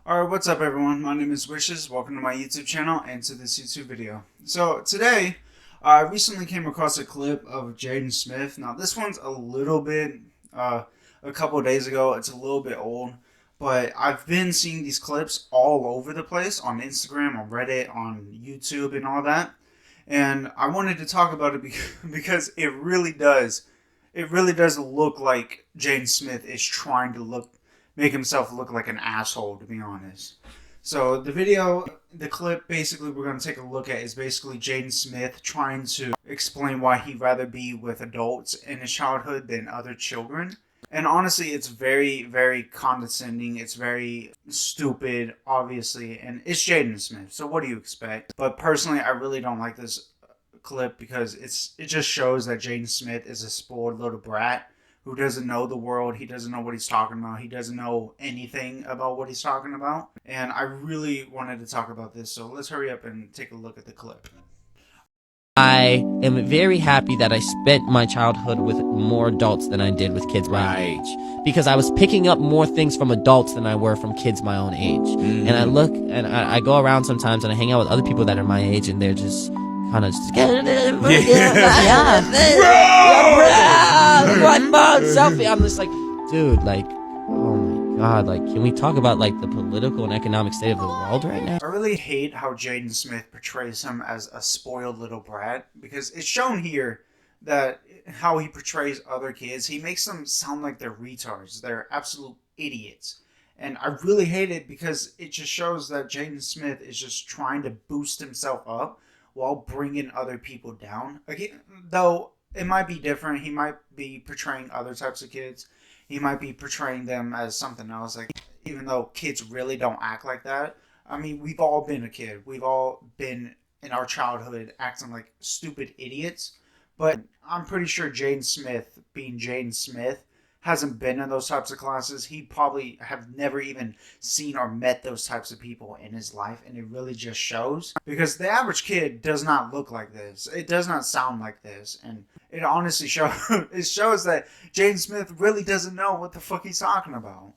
Alright, what's up everyone? My name is Wishes. Welcome to my YouTube channel and to this YouTube video. So today, I recently came across a clip of Jaden Smith. Now this one's a little bit, a couple of days ago. It's a little bit old. But I've been seeing these clips all over the place on Instagram, on Reddit, on YouTube and all that. And I wanted to talk about it because it really does. It really does look like Jaden Smith is trying to make himself look like an asshole, to be honest. So the clip basically we're going to take a look at is basically Jaden Smith trying to explain why he'd rather be with adults in his childhood than other children. And honestly, it's very, very condescending. It's very stupid, obviously. And it's Jaden Smith, so what do you expect? But personally, I really don't like this clip because it just shows that Jaden Smith is a spoiled little brat who doesn't know the world. He doesn't know what he's talking about. He doesn't know anything about what he's talking about. And I really wanted to talk about this, so let's hurry up and take a look at the clip. I am very happy that I spent my childhood with more adults than I did with kids my age. Because I was picking up more things from adults than I were from kids my own age. And I look, and I go around sometimes and I hang out with other people that are my age and they're just kind of just selfie. I'm just like, dude, like, oh my god, like, can we talk about like the political and economic state of the world right now? I really hate how Jaden Smith portrays him as a spoiled little brat, because it's shown here that how he portrays other kids, he makes them sound like they're retards. They're absolute idiots. And I really hate it because it just shows that Jaden Smith is just trying to boost himself up while bringing other people down. Again, though it might be different. He might be portraying other types of kids. He might be portraying them as something else. Like, even though kids really don't act like that. I mean, we've all been a kid. We've all been in our childhood acting like stupid idiots. But I'm pretty sure Jaden Smith, being Jaden Smith, hasn't been in those types of classes. He probably have never even seen or met those types of people in his life, and it really just shows. Because the average kid does not look like this. It does not sound like this, and it honestly shows that Jaden Smith really doesn't know what the fuck he's talking about.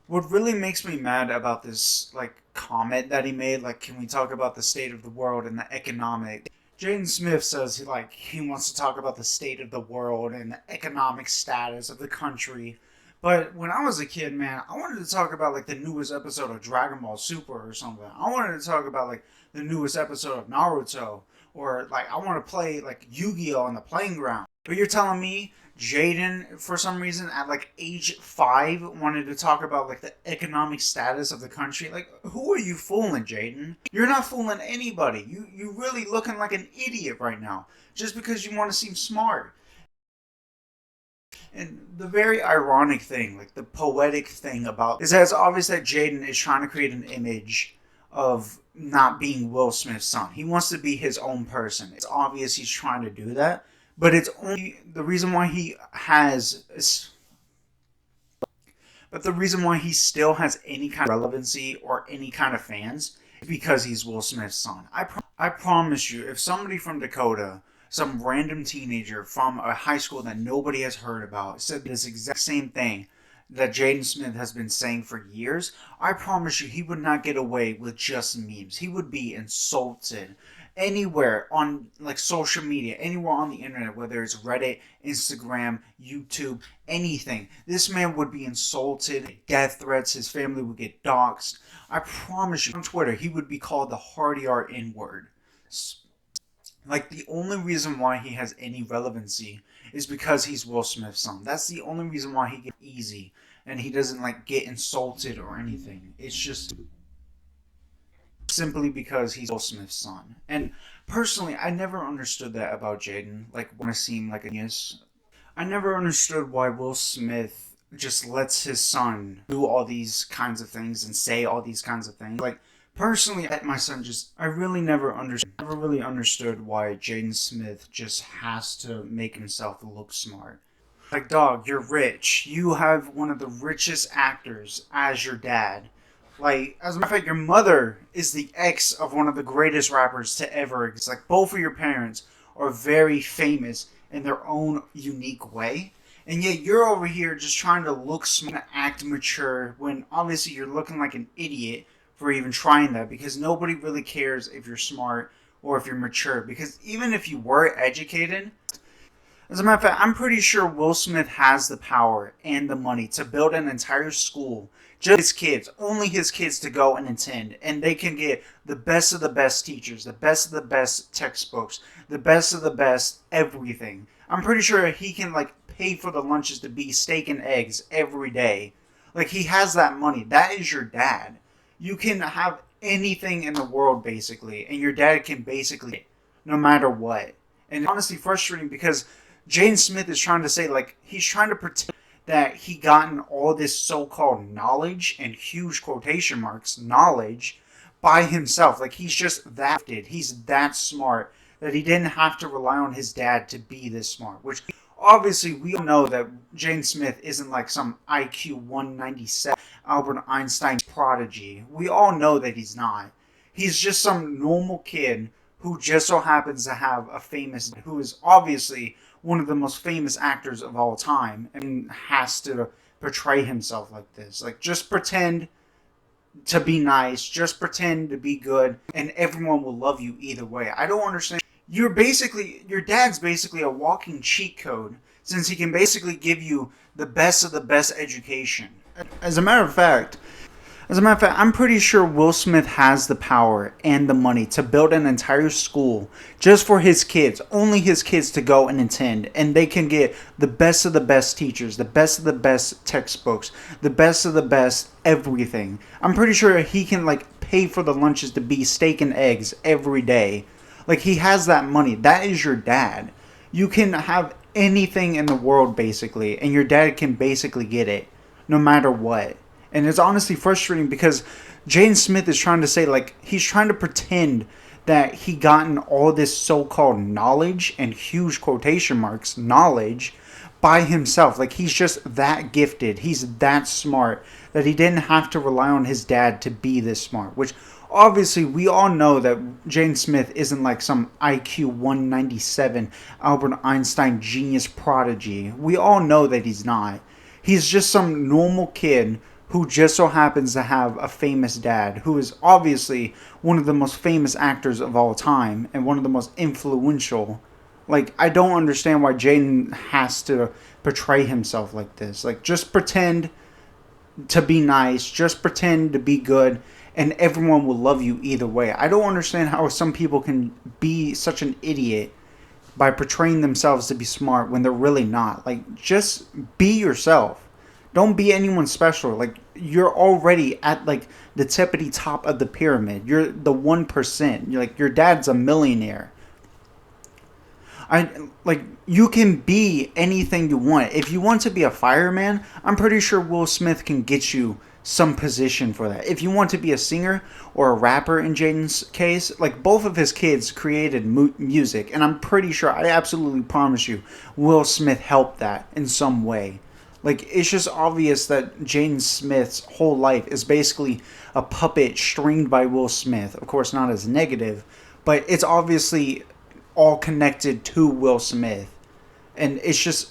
What really makes me mad about this, like, comment that he made, like, can we talk about the state of the world and the economic... Jaden Smith says he wants to talk about the state of the world and the economic status of the country. But when I was a kid, man, I wanted to talk about like the newest episode of Dragon Ball Super or something. I wanted to talk about like the newest episode of Naruto. Or like I want to play like Yu-Gi-Oh! On the playing ground. But you're telling me Jaden, for some reason, at like age 5, wanted to talk about like the economic status of the country. Like, who are you fooling, Jaden? You're not fooling anybody. You really looking like an idiot right now, just because you want to seem smart. And the very ironic thing, like the poetic thing about, is that it's obvious that Jaden is trying to create an image of not being Will Smith's son. He wants to be his own person. It's obvious he's trying to do that. But it's only the reason why the reason why he still has any kind of relevancy or any kind of fans is because he's Will Smith's son. I promise you, if somebody from Dakota, some random teenager from a high school that nobody has heard about, said this exact same thing that Jaden Smith has been saying for years, I promise you he would not get away with just memes. He would be insulted anywhere on like social media, anywhere on the internet, whether it's Reddit, Instagram, YouTube, anything. This man would be insulted, death threats, his family would get doxxed. I promise you, on Twitter, he would be called the hardy art N-word. Like, the only reason why he has any relevancy is because he's Will Smith's son. That's the only reason why he gets easy and he doesn't like get insulted or anything. It's just simply because he's Will Smith's son. And personally, I never understood that about Jaden. Like, when I seem like a genius, I never understood why Will Smith just lets his son do all these kinds of things and say all these kinds of things. Like, personally, my son I really never really understood why Jaden Smith just has to make himself look smart. Like, dog, you're rich. You have one of the richest actors as your dad. Like, as a matter of fact, your mother is the ex of one of the greatest rappers to ever exist. Like, both of your parents are very famous in their own unique way. And yet you're over here just trying to look smart, act mature, when obviously you're looking like an idiot for even trying that, because nobody really cares if you're smart or if you're mature. Because even if you were educated, as a matter of fact, I'm pretty sure Will Smith has the power and the money to build an entire school, just his kids, only his kids to go and attend, and they can get the best of the best teachers, the best of the best textbooks, the best of the best everything. I'm pretty sure he can like pay for the lunches to be steak and eggs every day. Like he has that money. That is your dad. You can have anything in the world basically, and your dad can basically no matter what. And it's honestly frustrating because Jaden Smith is trying to say, like, he's trying to pretend that he gotten all this so-called knowledge, and huge quotation marks, knowledge, by himself. Like, he's just that gifted. He's that smart that he didn't have to rely on his dad to be this smart. Which, obviously, we all know that Jaden Smith isn't like some IQ 197 Albert Einstein prodigy. We all know that he's not. He's just some normal kid who just so happens to have a famous, who is obviously one of the most famous actors of all time, and has to portray himself like this. Like, just pretend to be nice, just pretend to be good, and everyone will love you either way. I don't understand. Your dad's basically a walking cheat code, since he can basically give you the best of the best education. As a matter of fact, I'm pretty sure Will Smith has the power and the money to build an entire school just for his kids, only his kids to go and attend, and they can get the best of the best teachers, the best of the best textbooks, the best of the best everything. I'm pretty sure he can like pay for the lunches to be steak and eggs every day. Like he has that money. That is your dad. You can have anything in the world basically, and your dad can basically get it no matter what. And it's honestly frustrating because Jaden Smith is trying to say, like, he's trying to pretend that he gotten all this so-called knowledge, and huge quotation marks, knowledge, by himself. Like, he's just that gifted. He's that smart that he didn't have to rely on his dad to be this smart. Which, obviously, we all know that Jaden Smith isn't like some IQ 197 Albert Einstein genius prodigy. We all know that he's not. He's just some normal kid who just so happens to have a famous dad, who is obviously one of the most famous actors of all time and one of the most influential. Like, I don't understand why Jaden has to portray himself like this. Like, just pretend to be nice, just pretend to be good, and everyone will love you either way. I don't understand how some people can be such an idiot by portraying themselves to be smart when they're really not. Like, just be yourself. Don't be anyone special. Like, you're already at like the tippity top of the pyramid. You're the 1%. You're like, your dad's a millionaire. You can be anything you want. If you want to be a fireman, I'm pretty sure Will Smith can get you some position for that. If you want to be a singer or a rapper, in Jaden's case, like, both of his kids created music, and I'm pretty sure, I absolutely promise you, Will Smith helped that in some way. Like, it's just obvious that Jaden Smith's whole life is basically a puppet stringed by Will Smith. Of course, not as negative, but it's obviously all connected to Will Smith. And it's just,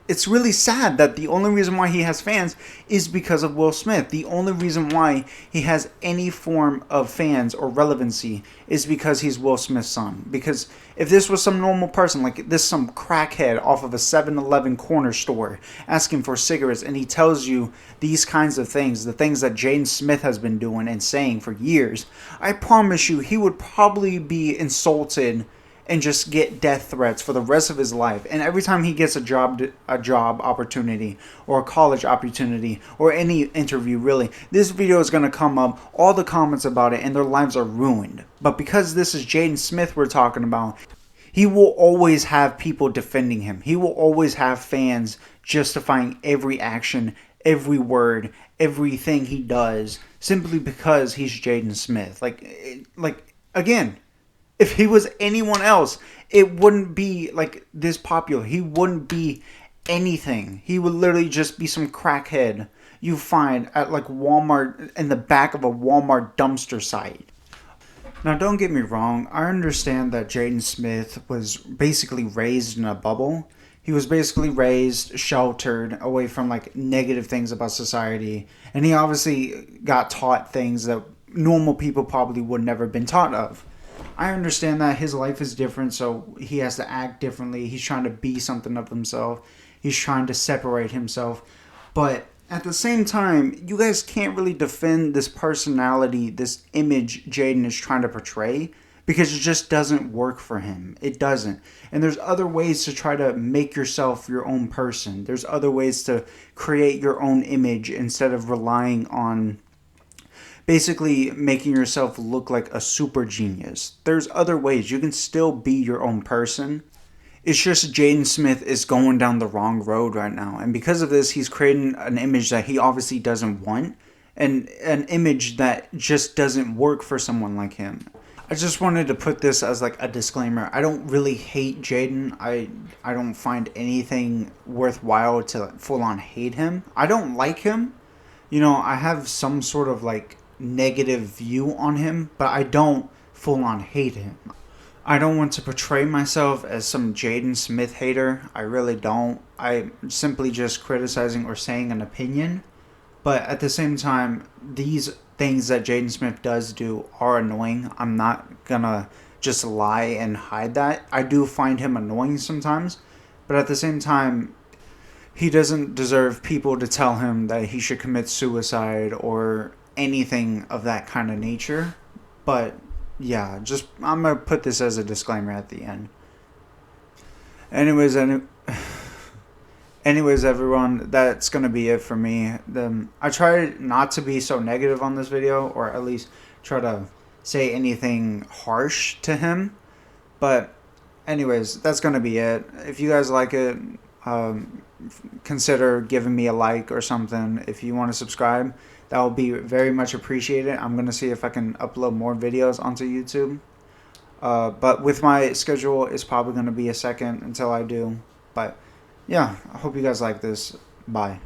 it's really sad that the only reason why he has fans is because of Will Smith. The only reason why he has any form of fans or relevancy is because he's Will Smith's son. Because if this was some normal person, like this some crackhead off of a 7-Eleven corner store asking for cigarettes, and he tells you these kinds of things, the things that Jaden Smith has been doing and saying for years, I promise you he would probably be insulted and just get death threats for the rest of his life. And every time he gets a job opportunity or a college opportunity or any interview, really, this video is going to come up, all the comments about it, and their lives are ruined. But because this is Jaden Smith we're talking about, he will always have people defending him. He will always have fans justifying every action, every word, everything he does, simply because he's Jaden Smith. Like again, if he was anyone else, it wouldn't be like this popular. He wouldn't be anything. He would literally just be some crackhead you find at like Walmart, in the back of a Walmart dumpster site. Now, don't get me wrong. I understand that Jaden Smith was basically raised in a bubble. He was basically raised, sheltered, away from like negative things about society, and he obviously got taught things that normal people probably would never been taught of. I understand that his life is different, so he has to act differently. He's trying to be something of himself. He's trying to separate himself. But at the same time, you guys can't really defend this personality, this image Jaiden is trying to portray, because it just doesn't work for him. It doesn't. And there's other ways to try to make yourself your own person. There's other ways to create your own image instead of relying on basically making yourself look like a super genius. There's other ways. You can still be your own person. It's just Jaden Smith is going down the wrong road right now. And because of this, he's creating an image that he obviously doesn't want. And an image that just doesn't work for someone like him. I just wanted to put this as like a disclaimer. I don't really hate Jaden. I don't find anything worthwhile to full on hate him. I don't like him. You know, I have some sort of like negative view on him, but I don't full on hate him. I don't want to portray myself as some Jaden Smith hater. I really don't. I'm simply just criticizing or saying an opinion. But at the same time, these things that Jaden Smith does do are annoying. I'm not gonna just lie and hide that. I do find him annoying sometimes. But at the same time, he doesn't deserve people to tell him that he should commit suicide or anything of that kind of nature. But yeah, just I'm gonna put this as a disclaimer at the end. Anyways, anyways, everyone, that's gonna be it for me. I try not to be so negative on this video, or at least try to say anything harsh to him. But anyways, that's gonna be it. If you guys like it, consider giving me a like or something. If you want to subscribe, that will be very much appreciated. I'm going to see if I can upload more videos onto YouTube. But with my schedule, it's probably going to be a second until I do. But yeah, I hope you guys like this. Bye.